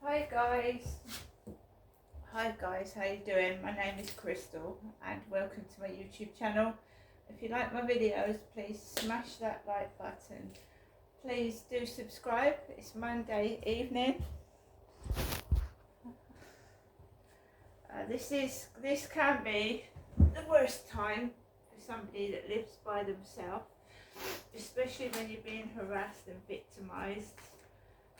Hi guys. Hi guys, how you doing? My name is Crystal and welcome to my YouTube channel. If you like my videos, please smash that like button. Please do subscribe. It's Monday evening. This can be the worst time for somebody that lives by themselves, especially when you're being harassed and victimised.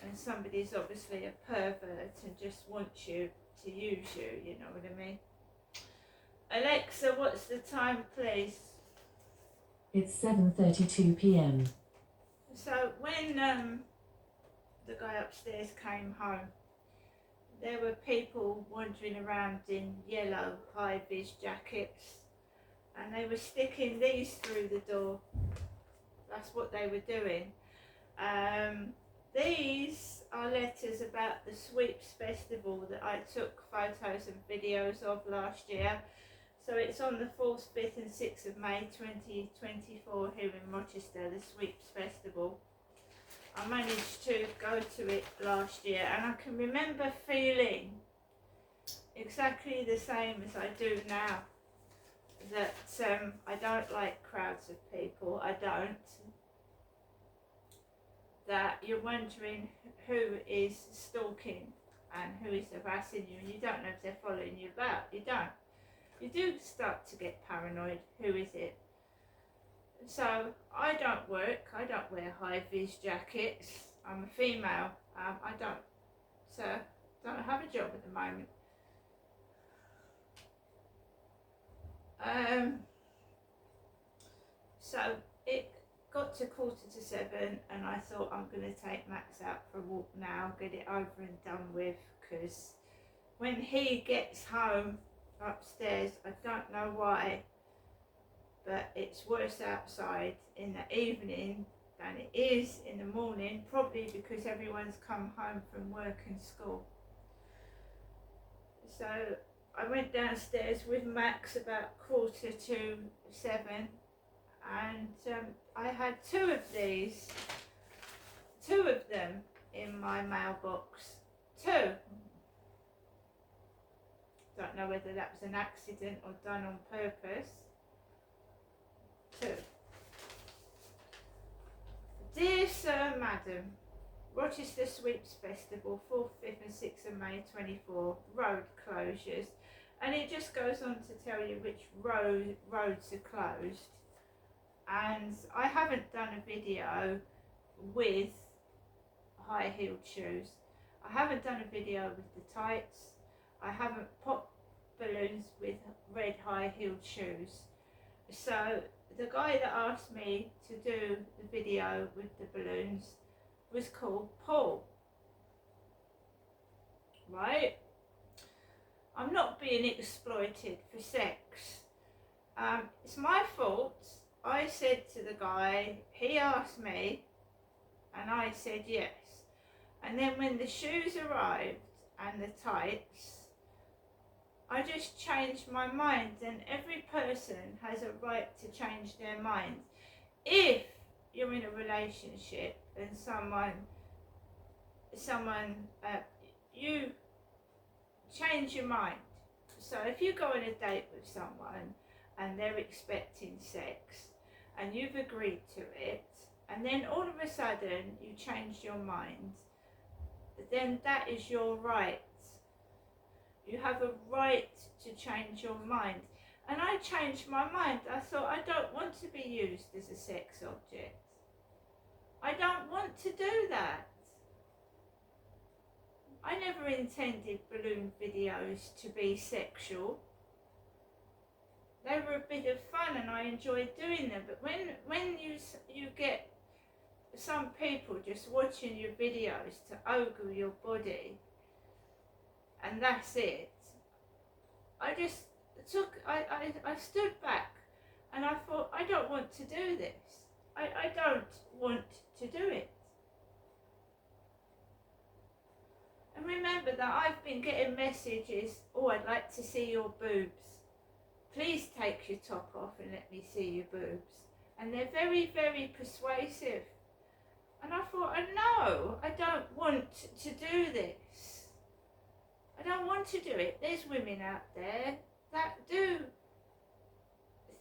And somebody's obviously a pervert and just wants you to use you, you know what I mean? Alexa, what's the time, please? It's 7:32 p.m. So when the guy upstairs came home, there were people wandering around in yellow high-vis jackets and they were sticking these through the door. That's what they were doing. These are letters about the Sweeps Festival that I took photos and videos of last year. So it's on the 4th, 5th and 6th of May 2024 here in Rochester, the Sweeps Festival. I managed to go to it last year and I can remember feeling exactly the same as I do now. That I don't like crowds of people, I don't. That you're wondering who is stalking and who is harassing you, and you don't know if they're following you about. You don't. You do start to get paranoid. Who is it? So I don't work. I don't wear high-vis jackets. I'm a female. I don't have a job at the moment. So it got to 6:45 and I thought I'm going to take Max out for a walk now, get it over and done with, because when he gets home upstairs, I don't know why, but it's worse outside in the evening than it is in the morning, probably because everyone's come home from work and school. So I went downstairs with Max about 6:45 and I had two of them in my mailbox. Two. Don't know whether that was an accident or done on purpose. Two. Dear Sir, Madam, Rochester Sweeps Festival, 4th, 5th and 6th of May 24, road closures. And it just goes on to tell you which roads are closed. And I haven't done a video with high-heeled shoes. I haven't done a video with the tights. I haven't popped balloons with red high-heeled shoes. So the guy that asked me to do the video with the balloons was called Paul. Right? I'm not being exploited for sex. It's my fault. I said to the guy, he asked me, and I said yes. And then when the shoes arrived and the tights, I just changed my mind, and every person has a right to change their mind. If you're in a relationship and you change your mind. So if you go on a date with someone and they're expecting sex and you've agreed to it, and then all of a sudden you change your mind, then that is your right. You have a right to change your mind. And I changed my mind. I thought, I don't want to be used as a sex object. I don't want to do that. I never intended balloon videos to be sexual. They were a bit of fun and I enjoyed doing them. But when you get some people just watching your videos to ogle your body, and that's it, I stood back and I thought, I don't want to do this. I don't want to do it. And remember that I've been getting messages, oh, I'd like to see your boobs. Please take your top off and let me see your boobs. And they're very, very persuasive. And I thought, no, I don't want to do this. I don't want to do it. There's women out there that do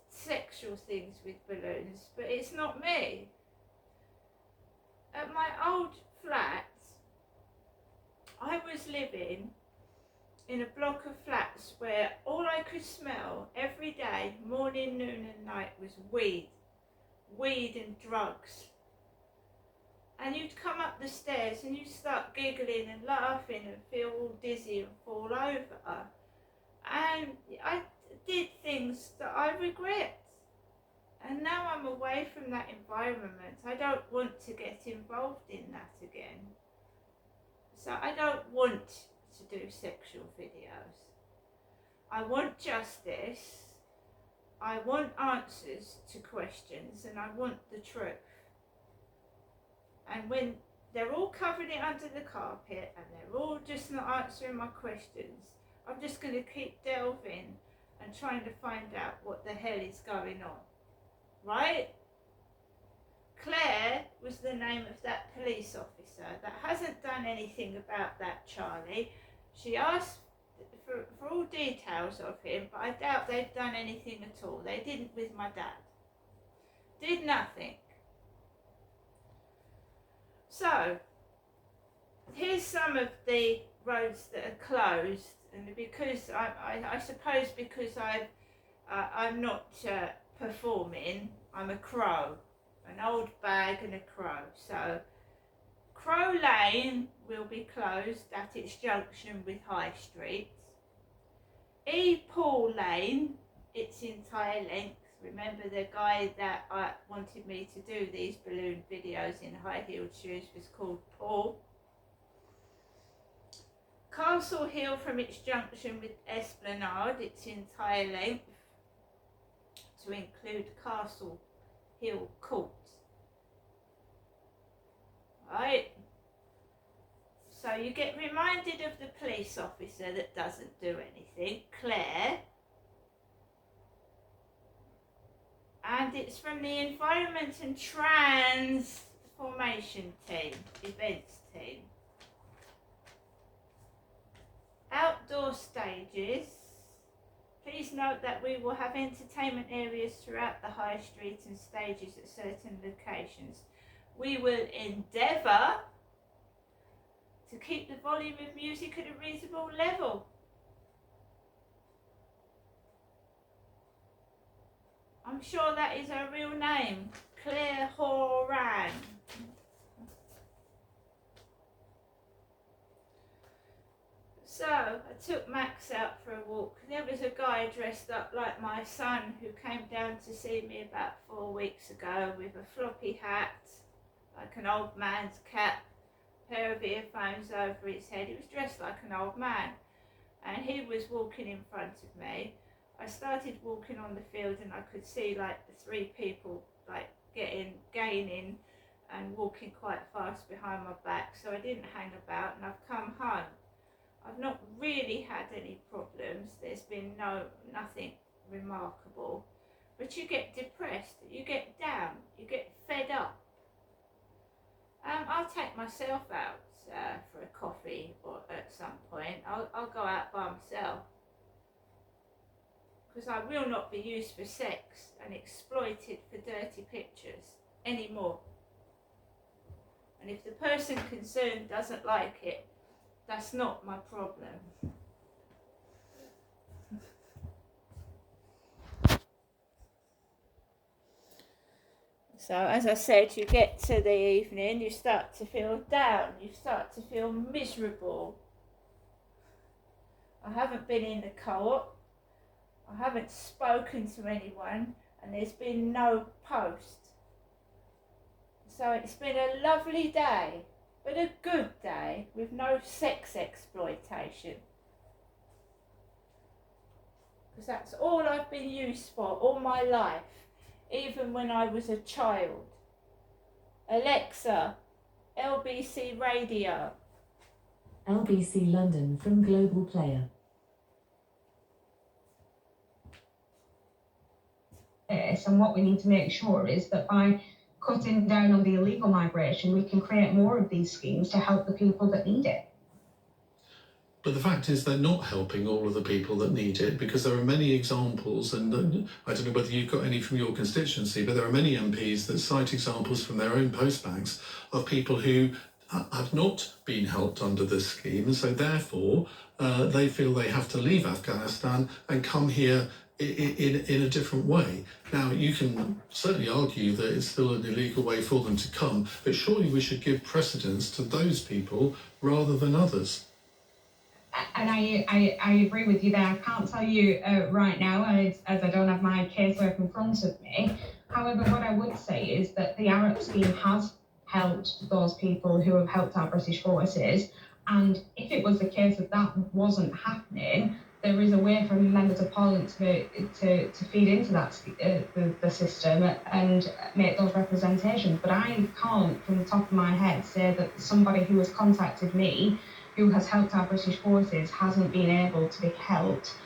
sexual things with balloons, but it's not me. At my old flat, I was living in a block of flats where all I could smell every day, morning, noon and night, was weed and drugs. And you'd come up the stairs and you'd start giggling and laughing and feel all dizzy and fall over. And I did things that I regret. And now I'm away from that environment. I don't want to get involved in that again. So I don't want to do sexual videos. I want justice. I want answers to questions, and I want the truth. And when they're all covering it under the carpet and they're all just not answering my questions, I'm just going to keep delving and trying to find out what the hell is going on. Right? Claire was the name of that police officer that hasn't done anything about that Charlie. She asked for all details of him, but I doubt they've done anything at all. They didn't with my dad. Did nothing. So, here's some of the roads that are closed, and because I suppose because I'm not performing, I'm a crow, an old bag and a crow. So, Crow Lane will be closed at its junction with High Street. E. Paul Lane, its entire length. Remember the guy that wanted me to do these balloon videos in high-heeled shoes was called Paul. Castle Hill from its junction with Esplanade, its entire length, to include Castle Hill Court. Right? So you get reminded of the police officer that doesn't do anything, Claire. And it's from the Environment and Transformation team, events team. Outdoor stages. Please note that we will have entertainment areas throughout the high street and stages at certain locations. We will endeavour to keep the volume of music at a reasonable level. I'm sure that is her real name, Claire Horan. So I took Max out for a walk. There was a guy dressed up like my son who came down to see me about 4 weeks ago with a floppy hat, like an old man's cap, pair of earphones over his head. He was dressed like an old man, and he was walking in front of me. I started walking on the field and I could see like the three people like gaining and walking quite fast behind my back, so I didn't hang about and I've come home. I've not really had any problems. There's been nothing remarkable, but you get depressed, you get down, you get fed up. I'll take myself out for a coffee or at some point. I'll go out by myself, because I will not be used for sex and exploited for dirty pictures anymore. And if the person concerned doesn't like it, that's not my problem. So as I said, you get to the evening, you start to feel down, you start to feel miserable. I haven't been in the co-op, I haven't spoken to anyone, and there's been no post. So it's been a lovely day, but a good day with no sex exploitation. Because that's all I've been used for all my life, even when I was a child. Alexa, LBC Radio. LBC London from Global Player. And what we need to make sure is that by cutting down on the illegal migration, we can create more of these schemes to help the people that need it. But the fact is they're not helping all of the people that need it, because there are many examples, and I don't know whether you've got any from your constituency, but there are many MPs that cite examples from their own postbanks of people who have not been helped under this scheme, and so therefore they feel they have to leave Afghanistan and come here in a different way. Now, you can certainly argue that it's still an illegal way for them to come, but surely we should give precedence to those people rather than others. And I agree with you there. I can't tell you right now, as I don't have my casework in front of me. However, what I would say is that the ARAP scheme has helped those people who have helped our British forces. And if it was the case that wasn't happening, there is a way for members of Parliament to feed into that the system and make those representations. But I can't, from the top of my head, say that somebody who has contacted me, who has helped our British forces, hasn't been able to be helped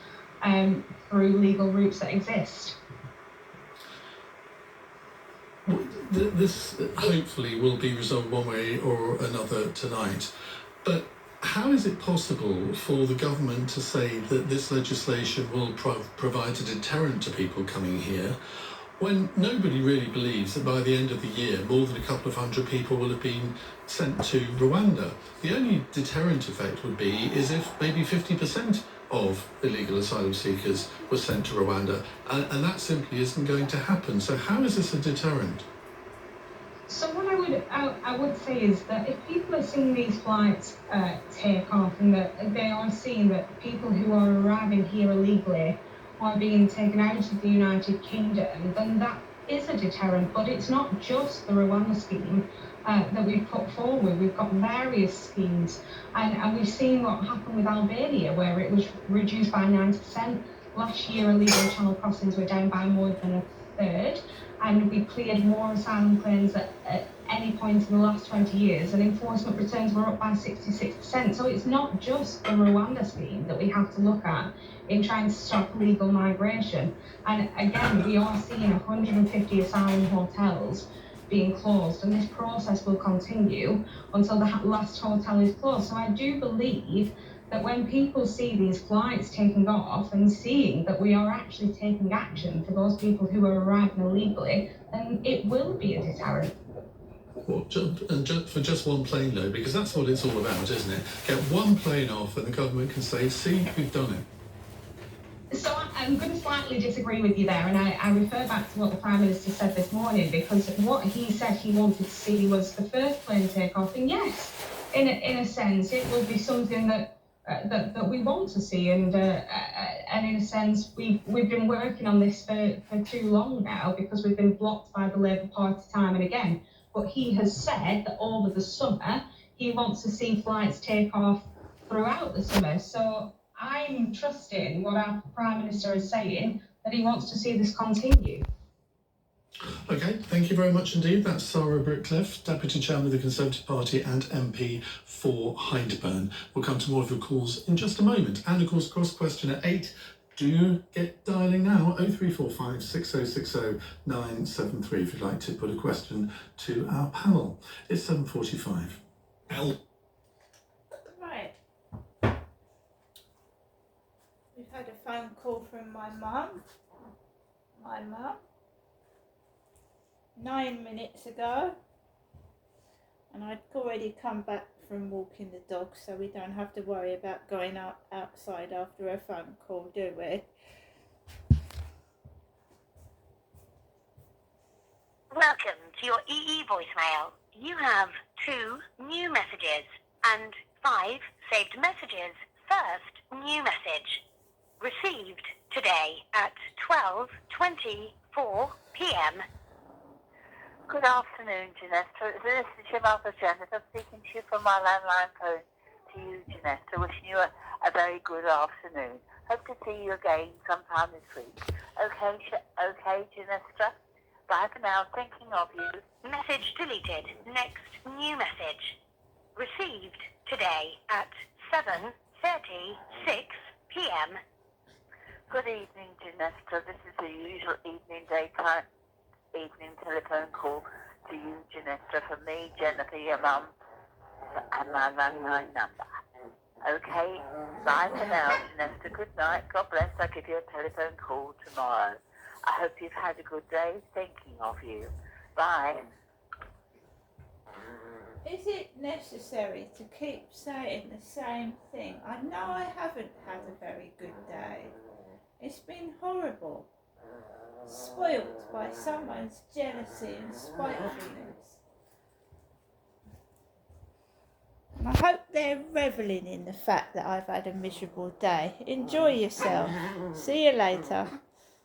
through legal routes that exist. This hopefully will be resolved one way or another tonight, but how is it possible for the government to say that this legislation will provide a deterrent to people coming here, when nobody really believes that by the end of the year more than a couple of hundred people will have been sent to Rwanda? The only deterrent effect would be is if maybe 50% of illegal asylum seekers were sent to Rwanda, and that simply isn't going to happen. So how is this a deterrent? So what I would say is that if people are seeing these flights take off, and that they are seeing that people who are arriving here illegally are being taken out of the United Kingdom, then that is a deterrent. But it's not just the Rwanda scheme that we've put forward. We've got various schemes, and we've seen what happened with Albania, where it was reduced by 90%. Last year, illegal channel crossings were down by more than a third, and we cleared more asylum claims at any point in the last 20 years, and enforcement returns were up by 66%. So it's not just the Rwanda scheme that we have to look at in trying to stop illegal migration. And again, we are seeing 150 asylum hotels being closed, and this process will continue until the last hotel is closed. So I do believe that when people see these flights taking off and seeing that we are actually taking action for those people who are arriving illegally, then it will be a deterrent. Well, for just one plane though, because that's what it's all about, isn't it? Get one plane off and the government can say, see, we've done it. So I'm going to slightly disagree with you there, and I refer back to what the Prime Minister said this morning, because what he said he wanted to see was the first plane take off, and yes, in a sense, it will be something that we want to see, and in a sense, we've been working on this for too long now, because we've been blocked by the Labour Party time and again. But he has said that over the summer, he wants to see flights take off throughout the summer. So I'm trusting what our Prime Minister is saying, that he wants to see this continue. Okay, thank you very much indeed. That's Sarah Brickcliffe, Deputy Chairman of the Conservative Party and MP for Hyndburn. We'll come to more of your calls in just a moment. And of course, cross question at 8. Do get dialing now, 0345 6060 973, if you'd like to put a question to our panel. It's 7:45. Right. We've had a phone call from my mum. 9 minutes ago. And I'd already come back from walking the dog, so we don't have to worry about going outside after a phone call, do we? Welcome to your EE voicemail. You have 2 new messages and 5 saved messages. First new message. Received today at 12:24 p.m. Good afternoon, Janetta. This is your mother, Janet. I'm speaking to you from my landline phone to you, Janetta. Wishing you a very good afternoon. Hope to see you again sometime this week. Okay, Janetta? Bye for now. Thinking of you. Message deleted. Next new message. Received today at 7:36 p.m. Good evening, Janetta. This is the usual evening telephone call to you, Janetta, from me, Jennifer, your mum, and my landline number. Okay, bye for now, Janessa. Good night. God bless. I'll give you a telephone call tomorrow. I hope you've had a good day. Thinking of you. Bye. Is it necessary to keep saying the same thing? I know I haven't had a very good day. It's been horrible. Spoilt by someone's jealousy and spitefulness. And I hope they're revelling in the fact that I've had a miserable day. Enjoy yourself. See you later.